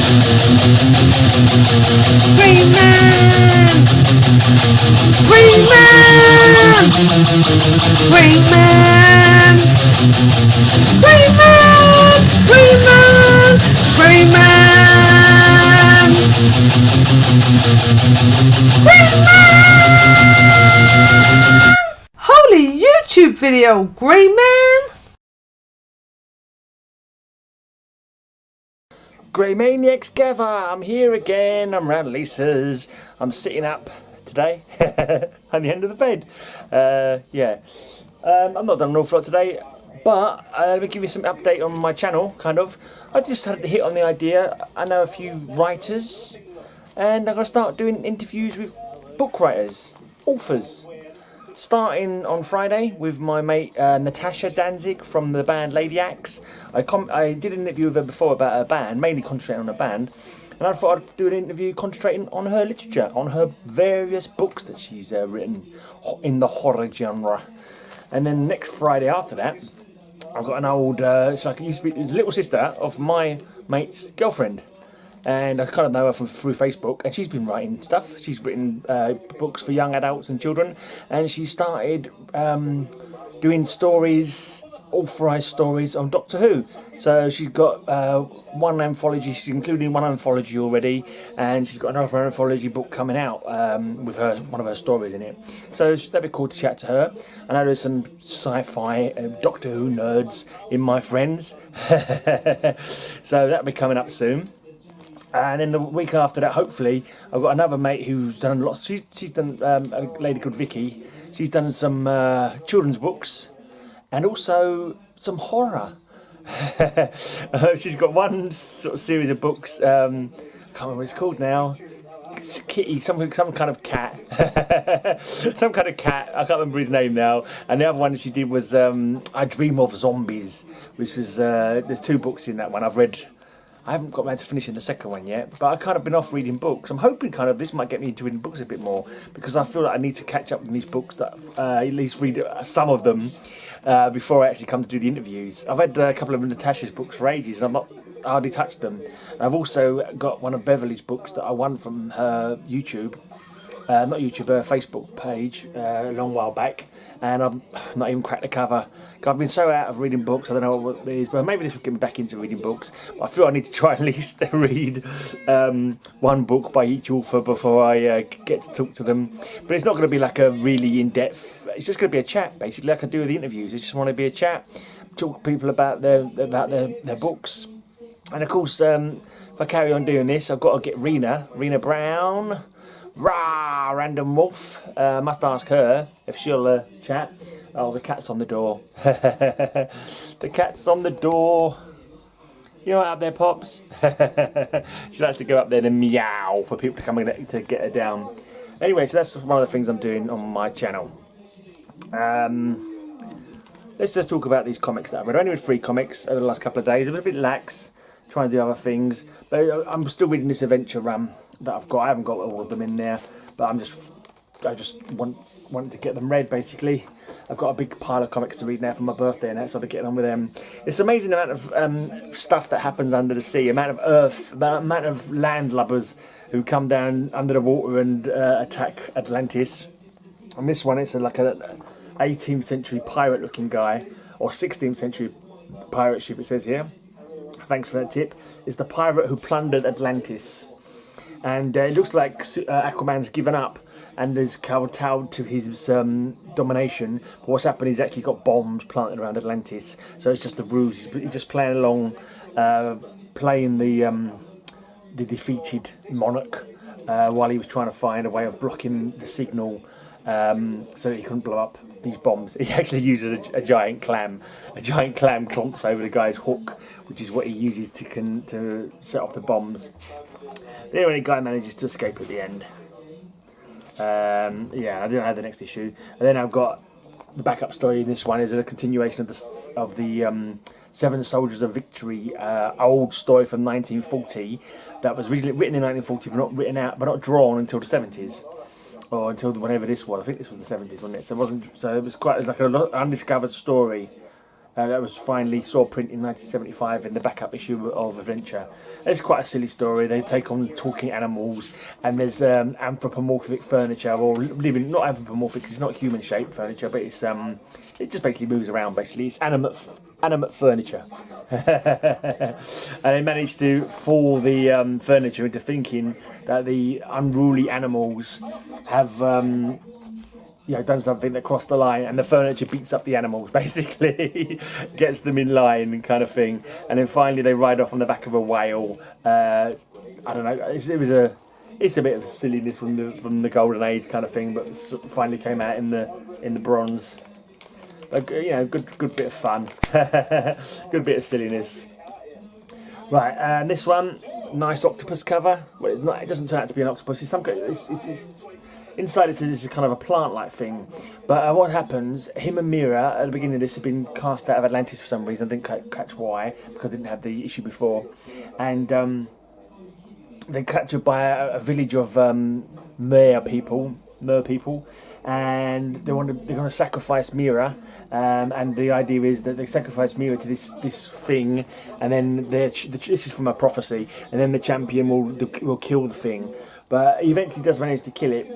Green Man! Green Man! Green Man! Green Man! Green Man! Green Man! Green Man! Holy YouTube video, Green Man! Grey Maniacs gather, I'm here again, I'm round Lisa's, I'm sitting up today on the end of the bed. I'm not done an awful lot today, but let me give you some update on my channel, kind of. I just had to hit on the idea, I know a few writers, and I'm going to start doing interviews with book writers, authors. Starting on Friday with my mate Natasha Danzig from the band Lady Axe. I did an interview with her before about her band, mainly concentrating on her band, and I thought I'd do an interview concentrating on her literature, on her various books that she's written in the horror genre. And then next Friday after that, I've got an old, it's like it used to be, it was a little sister of my mate's girlfriend. And I kind of know her through Facebook, and she's been writing stuff. She's written books for young adults and children, and she started doing stories, authorised stories on Doctor Who. So she's got one anthology, she's including one anthology already, and she's got another anthology book coming out with one of her stories in it. So that'd be cool to chat to her. I know there's some sci-fi Doctor Who nerds in my friends, so that'll be coming up soon. And then the week after that, hopefully, I've got another mate who's done lots. She's done a lady called Vicky. She's done some children's books and also some horror. She's got one sort of series of books. I can't remember what it's called now. It's Kitty, some kind of cat. Some kind of cat. I can't remember his name now. And the other one she did was I Dream of Zombies, which was there's 2 books in that one. I haven't got around to finishing the second one yet, but I've kind of been off reading books. I'm hoping kind of this might get me into reading books a bit more, because I feel like I need to catch up with these books, that at least read some of them before I actually come to do the interviews. I've had a couple of Natasha's books for ages, and I've not hardly touched them. I've also got one of Beverly's books that I won from her YouTube. Not YouTube, her Facebook page a long while back, and I've not even cracked the cover. I've been so out of reading books, I don't know what it is, but maybe this will get me back into reading books. But I feel I need to try at least read one book by each author before I get to talk to them. But it's not going to be like a really in-depth, it's just going to be a chat, basically, like I do with the interviews. I just want to be a chat, talk to people about their books. And of course, if I carry on doing this, I've got to get Rena Brown. Rah, random wolf. Must ask her if she'll chat. Oh, the cat's on the door. The cat's on the door. You know what, up there, Pops? She likes to go up there and meow for people to come in to get her down. Anyway, so that's one of the things I'm doing on my channel. Let's just talk about these comics that I've read. I only read 3 comics over the last couple of days. I've been a bit lax, trying to do other things, but I'm still reading this adventure run that I've got. I haven't got all of them in there, but I just want to get them read, basically. I've got a big pile of comics to read now for my birthday and that, so I'll be getting on with them. It's amazing the amount of stuff that happens under the sea, amount of earth, the amount of landlubbers who come down under the water and attack Atlantis. And this one, it's like a 18th century pirate looking guy, or 16th century pirate ship, it says here. Thanks for that tip. It's the pirate who plundered Atlantis. And it looks like Aquaman's given up and has kowtowed to his domination. But what's happened is he's actually got bombs planted around Atlantis. So it's just a ruse. He's just playing along, playing the defeated monarch while he was trying to find a way of blocking the signal so he couldn't blow up these bombs. He actually uses a giant clam. A giant clam clonks over the guy's hook, which is what he uses to set off the bombs. But anyway, the guy manages to escape at the end. Yeah, I don't have the next issue. And then I've got the backup story in this one is a continuation of the Seven Soldiers of Victory, old story from 1940 that was originally written in 1940 but not drawn until the 70s. Or until whenever this was. I think this was the 70s, wasn't it? So it was quite like an undiscovered story That was finally saw print in 1975 in the backup issue of Adventure. It's quite a silly story. They take on talking animals, and there's anthropomorphic furniture, or living, not anthropomorphic because it's not human shaped furniture, but it's it just basically moves around. Basically, it's animate furniture, and they managed to fool the furniture into thinking that the unruly animals have done something that crossed the line, and the furniture beats up the animals, basically, gets them in line, kind of thing. And then finally, they ride off on the back of a whale. I don't know. It's a bit of silliness from the golden age, kind of thing, but finally came out in the bronze. Good bit of fun, good bit of silliness. Right, and this one, nice octopus cover. Well, it's not. It doesn't turn out to be an octopus. It's inside this is kind of a plant-like thing, but what happens? Him and Mira at the beginning of this have been cast out of Atlantis for some reason. I didn't catch why, because they didn't have the issue before, and they're captured by a village of mer people, and they're going to sacrifice Mira, and the idea is that they sacrifice Mira to this thing, and then this is from a prophecy, and then the champion will kill the thing, but he eventually does manage to kill it.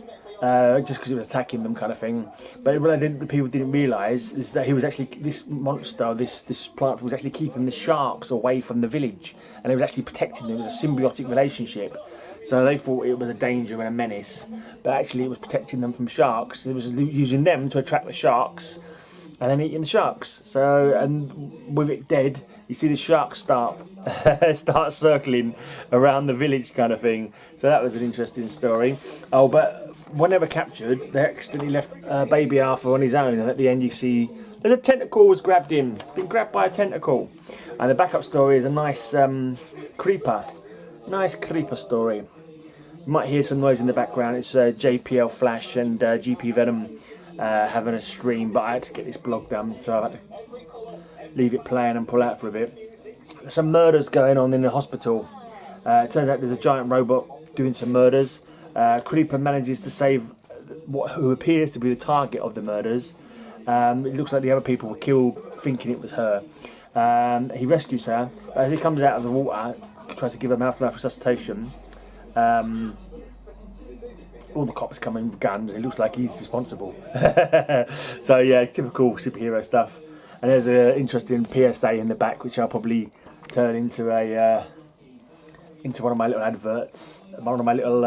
Just because it was attacking them, kind of thing. But what people didn't realise is that he was actually, this monster, this plant was actually keeping the sharks away from the village, and it was actually protecting them. It was a symbiotic relationship. So they thought it was a danger and a menace, but actually it was protecting them from sharks. It was using them to attract the sharks, and then eating the sharks. So, and with it dead, you see the sharks start circling around the village, kind of thing. So that was an interesting story. Oh, but when they were captured, they accidentally left baby Arthur on his own, and at the end you see there's a tentacle was grabbed him. He's been grabbed by a tentacle. And the backup story is a nice creeper story. You might hear some noise in the background. It's JPL Flash and GP Venom having a stream, but I had to get this blog done, so I've had to leave it playing and pull out for a bit. There's some murders going on in the hospital. It turns out there's a giant robot doing some murders. Creeper manages to save who appears to be the target of the murders. It looks like the other people were killed thinking it was her. He rescues her, but as he comes out of the water, tries to give her mouth-to-mouth resuscitation. All the cops come in with guns. It looks like he's responsible. So yeah, typical superhero stuff. And there's an interesting PSA in the back, which I'll probably turn into one of my little adverts, one of my little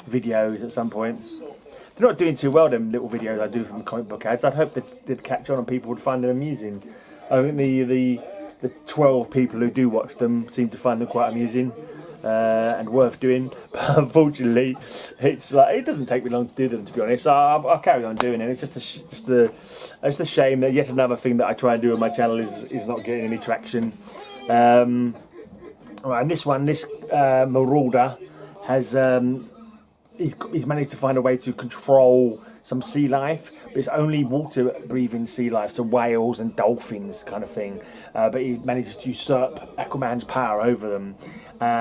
videos at some point. They're not doing too well, them little videos I do from comic book ads. I'd hope they'd catch on and people would find them amusing. I think the 12 people who do watch them seem to find them quite amusing and worth doing. But unfortunately, it's like, it doesn't take me long to do them, to be honest. So I'll carry on doing it. It's just a shame that yet another thing that I try and do on my channel is not getting any traction. Right, and this Marauder has he's managed to find a way to control some sea life, but it's only water-breathing sea life, so whales and dolphins, kind of thing. But he manages to usurp Aquaman's power over them.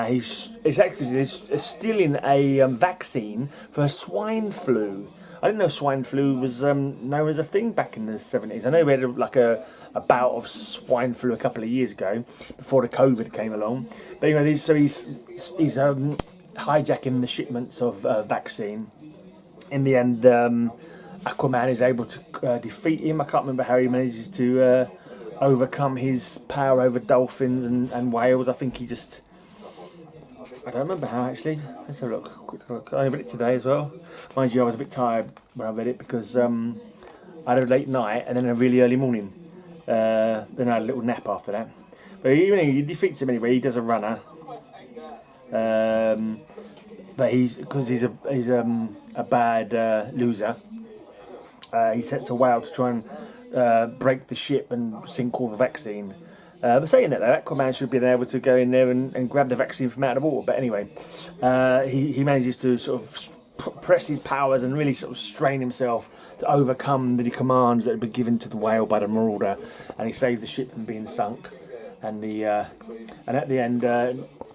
He's actually stealing a vaccine for swine flu. I didn't know swine flu was known as a thing back in the 70s. I know we had a bout of swine flu a couple of years ago, before the COVID came along. But anyway, he's hijacking the shipments of vaccine. In the end, Aquaman is able to defeat him. I can't remember how he manages to overcome his power over dolphins and whales. I think I don't remember how, actually. Let's have a look. Quick look. I read it today as well. Mind you, I was a bit tired when I read it because I had a late night and then a really early morning. Then I had a little nap after that. But he defeats him anyway. He does a runner. But because he's a bad loser, he sets a whale to try and break the ship and sink all the vaccine. But saying that, though, Aquaman should be able to go in there and grab the vaccine from out of the water. But anyway, he manages to sort of press his powers and really sort of strain himself to overcome the commands that had been given to the whale by the Marauder, and he saves the ship from being sunk. And at the end,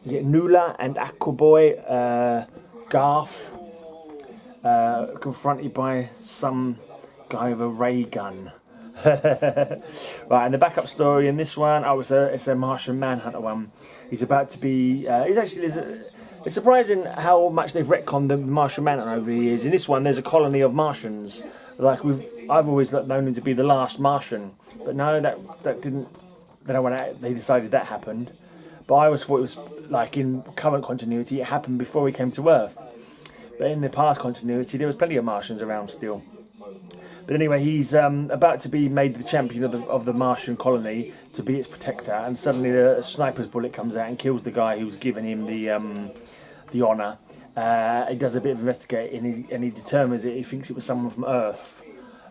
is it Nula and Aquaboy, Garth, confronted by some guy with a ray gun. Right, and the backup story in this one, it's a Martian Manhunter one. He's about to be. It's surprising how much they've retconned the Martian Manhunter over the years. In this one, there's a colony of Martians. I've always known him to be the last Martian, but no, that didn't. They don't want to, they decided that happened. But I always thought it was like in current continuity, it happened before he came to Earth. But in the past continuity, there was plenty of Martians around still. But anyway, he's about to be made the champion of the Martian colony to be its protector, and suddenly a sniper's bullet comes out and kills the guy who's given him the honour. He does a bit of investigating, and he determines it. He thinks it was someone from Earth.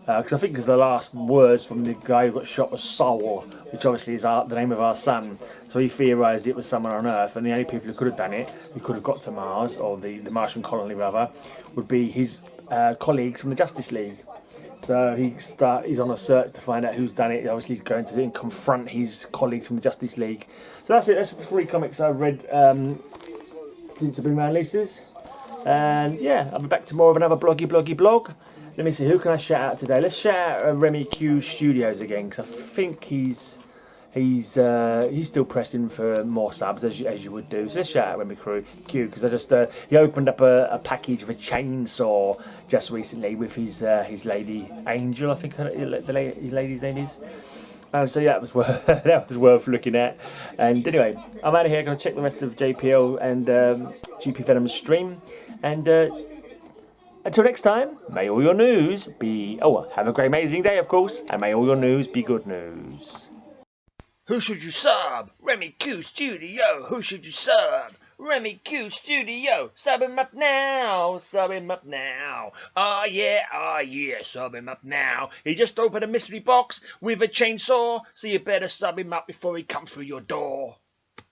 Because I think the last words from the guy who got shot was Sol, which obviously is the name of our sun. So he theorised it was someone on Earth, and the only people who could have done it, who could have got to Mars, or the Martian colony rather, would be his colleagues from the Justice League. So he's on a search to find out who's done it. Obviously, he's going to confront his colleagues from the Justice League. So that's it. That's the 3 comics I've read since I've been around Lisa's. And yeah, I'll be back to more of another bloggy blog. Let me see, who can I shout out today? Let's shout out Remy Q Studios again, because I think he's still pressing for more subs, as you would do. So let's shout out Remy Q, because I just he opened up a package of a chainsaw just recently with his lady Angel, I think his lady's name is. So yeah, that was worth looking at. And anyway, I'm out of here. Going to check the rest of JPL and GP Venom's stream. And until next time, may all your news be... Oh, have a great, amazing day, of course. And may all your news be good news. Who should you sub? Remy Q Studio. Who should you sub? Remy Q Studio. Sub him up now. Sub him up now. Oh yeah. Sub him up now. He just opened a mystery box with a chainsaw, so you better sub him up before he comes through your door.